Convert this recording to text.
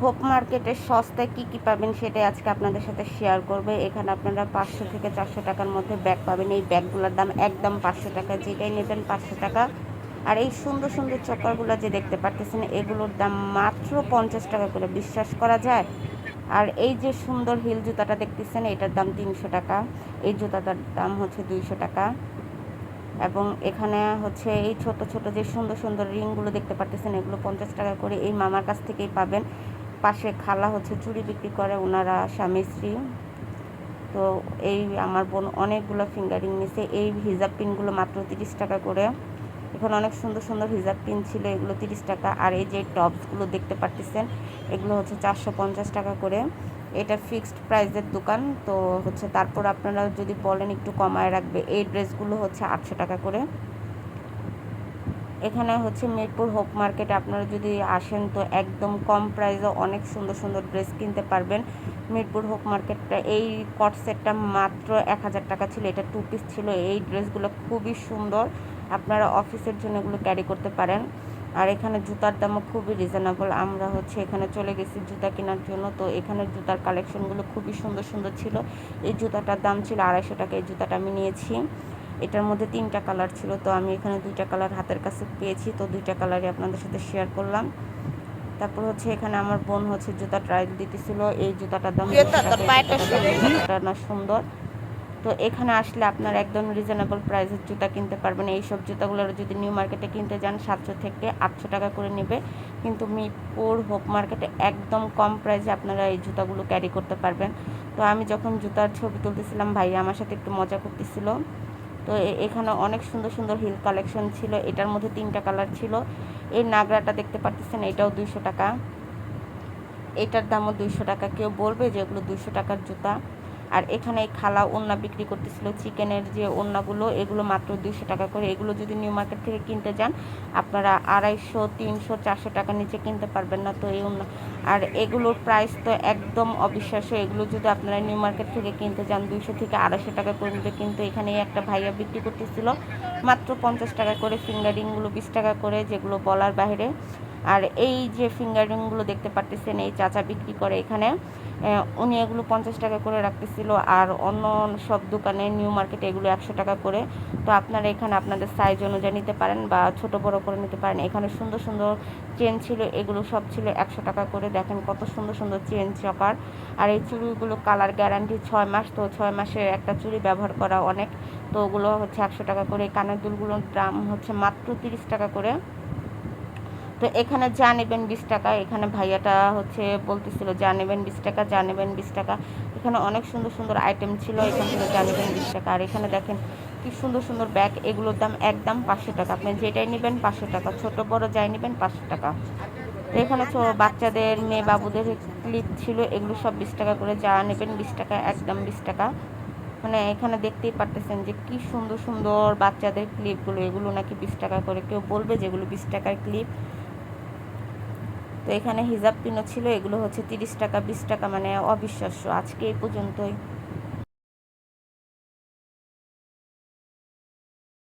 Hope মার্কেটের সস্তায় কী পাবেন সেটাই আজকে আপনাদের সাথে শেয়ার করবে। এখানে আপনারা 500 থেকে 400 টাকার মধ্যে ব্যাগ পাবেন। এই ব্যাগগুলোর দাম একদম 500 টাকা, যেটাই নেবেন 500 টাকা। আর এই সুন্দর সুন্দর চক্করগুলো যে দেখতে পারতেছেন, এগুলোর দাম মাত্র 50 টাকা করে, বিশ্বাস করা যায়? আর এই যে সুন্দর হিল জুতাটা দেখতেছেন, এটার দাম 300 টাকা। এই জুতাটার দাম হচ্ছে 200 টাকা। এবং এখানে হচ্ছে এই ছোট ছোট যে সুন্দর সুন্দর রিংগুলো দেখতে পারতেছেন, এগুলো 50 টাকা করে। এই মামার কাছ থেকেই পাবেন। পাশে খালা হচ্ছে চুড়ি বিক্রি করে, ওনারা স্বামী স্ত্রী। তো এই আমার বোন অনেকগুলো ফিঙ্গারিং নিছে। এই হিজাব পিনগুলো মাত্র 30 টাকা করে। এখানে অনেক সুন্দর সুন্দর হিজাব পিন ছিল, এগুলো 30 টাকা। আর এই যে টপসগুলো দেখতে পারতেছেন, এগুলো হচ্ছে 450 টাকা করে। এটা ফিক্সড প্রাইসের দোকান, তো হচ্ছে তারপর আপনারা যদি বলেন একটু কমায় রাখবে। এই ড্রেসগুলো হচ্ছে 800 টাকা করে। এখানে হচ্ছে মিরপুর হোপ মার্কেটে আপনারা যদি আসেন তো একদম কম প্রাইসে অনেক সুন্দর সুন্দর ড্রেস কিনতে পারবেন। মিরপুর হোপ মার্কেটটা, এই কট সেটটা মাত্র 1000 টাকা ছিল। এটা 2 পিস ছিল। এই ড্রেসগুলো খুবই সুন্দর, আপনারা অফিসের জন্য এগুলো ক্যারি করতে পারেন। আর এখানে জুতার দামও খুবই রিজনেবল। আমরা হচ্ছে এখানে চলে গেছি জুতা কেনার জন্য, তো এখানে জুতার কালেকশনগুলো খুবই সুন্দর সুন্দর ছিল। এই জুতাটার দাম ছিল 250 টাকা। এই জুতাটা আমি নিয়েছি। এটার মধ্যে 3টা কালার ছিল, তো আমি এখানে 2টা কালার হাতের কাছে পেয়েছি, তো 2টা কালারই আপনাদের সাথে শেয়ার করলাম। তারপর হচ্ছে এখানে আমার বোন হচ্ছে জুতা ট্রায়াল দিতেছিল। এই জুতাটার দাম 200 টাকা। জুতাটা না সুন্দর। তো এখানে আসলে আপনারা একদম রিজনেবল প্রাইসের জুতা কিনতে পারবেন। এইসব জুতাগুলোর যদি নিউ মার্কেটে কিনতে যান 700 থেকে 800 টাকা করে নেবে, কিন্তু মিরপুর হোপ মার্কেটে একদম কম প্রাইসে আপনারা এই জুতাগুলো ক্যারি করতে পারবেন। তো আমি যখন জুতার ছবি তুলতেছিলাম, ভাইয়া আমার সাথে একটু মজা করতেছিল। তো এখানে অনেক সুন্দর সুন্দর হিল কালেকশন ছিল। এটার মধ্যে 3টা কালার ছিল। এই নাগরাটা দেখতে পাচ্ছেন, এটাও 200 টাকা। এটার দামও 200 টাকা। কেউ বলবে যে এগুলো 200 টাকার জুতা? আর এখানে এই খালা ওড়না বিক্রি করতেছিল, চিকেনের যে ওড়নাগুলো, এগুলো মাত্র 200 টাকা করে। এগুলো যদি নিউ মার্কেট থেকে কিনতে যান আপনারা 250, 300, 400 টাকার নিচে কিনতে পারবেন না। তো এই ওড়না, আর এগুলোর প্রাইস তো একদম অবিশ্বাস্য। এগুলো যদি আপনারা নিউ মার্কেট থেকে কিনতে যান 200 থেকে 250 টাকা করে নেবে, কিন্তু এখানে একটা ভাইয়া বিক্রি করতেছিল মাত্র 50 টাকা করে। ফিঙ্গারিংগুলো 20 টাকা করে, যেগুলো বলার বাইরে। আর এই যে ফিঙ্গারিংগুলো দেখতে পারতেছেন, এই চাচা বিক্রি করে এখানে। উনি এগুলো 50 টাকা করে রাখতেছিল। আর অন্য সব দোকানে নিউ মার্কেটে এগুলো 100 টাকা করে। তো আপনারা এখানে আপনাদের সাইজ অনুযায়ী নিতে পারেন বা ছোট বড় করে নিতে পারেন। এখানে সুন্দর সুন্দর চেন ছিল, এগুলো সব ছিল 100 টাকা করে। দেখেন কত সুন্দর সুন্দর চেন চকার। আর এই চুড়িগুলো কালার গ্যারান্টি 6 মাস, তো 6 মাসের একটা চুড়ি ব্যবহার করা অনেক। তো ওগুলো হচ্ছে 100 টাকা করে। কানের দুলগুলোর দাম হচ্ছে মাত্র 30 টাকা করে। তো এখানে যা নেবেন 20 টাকা। এখানে ভাইয়াটা হচ্ছে বলতেছিল যা নেবেন 20 টাকা, যা নেবেন 20 টাকা। এখানে অনেক সুন্দর সুন্দর আইটেম ছিল, এখান থেকে যা নেবেন 20 টাকা। আর এখানে দেখেন কি সুন্দর সুন্দর ব্যাগ, এগুলোর দাম একদম 500 টাকা। আপনি যেটাই নেবেন 500 টাকা, ছোট বড় যাই নেবেন 500 টাকা। তো এখানে বাচ্চাদের মেয়ে বাবুদের ক্লিপ ছিল, এগুলো সব 20 টাকা করে, যা নেবেন 20 টাকা, একদম 20 টাকা। মানে এখানে দেখতেই পারতেছেন যে কি সুন্দর সুন্দর বাচ্চাদের ক্লিপগুলো, এগুলো নাকি 20 টাকা করে। কেউ বলবে যেগুলো 20 টাকার ক্লিপ? তো এখানে হিজাব পিনও ছিল, এগুলো হচ্ছে 30 টাকা, 20 টাকা, মানে অবিশ্বাস্য। আজকে এই পর্যন্তই।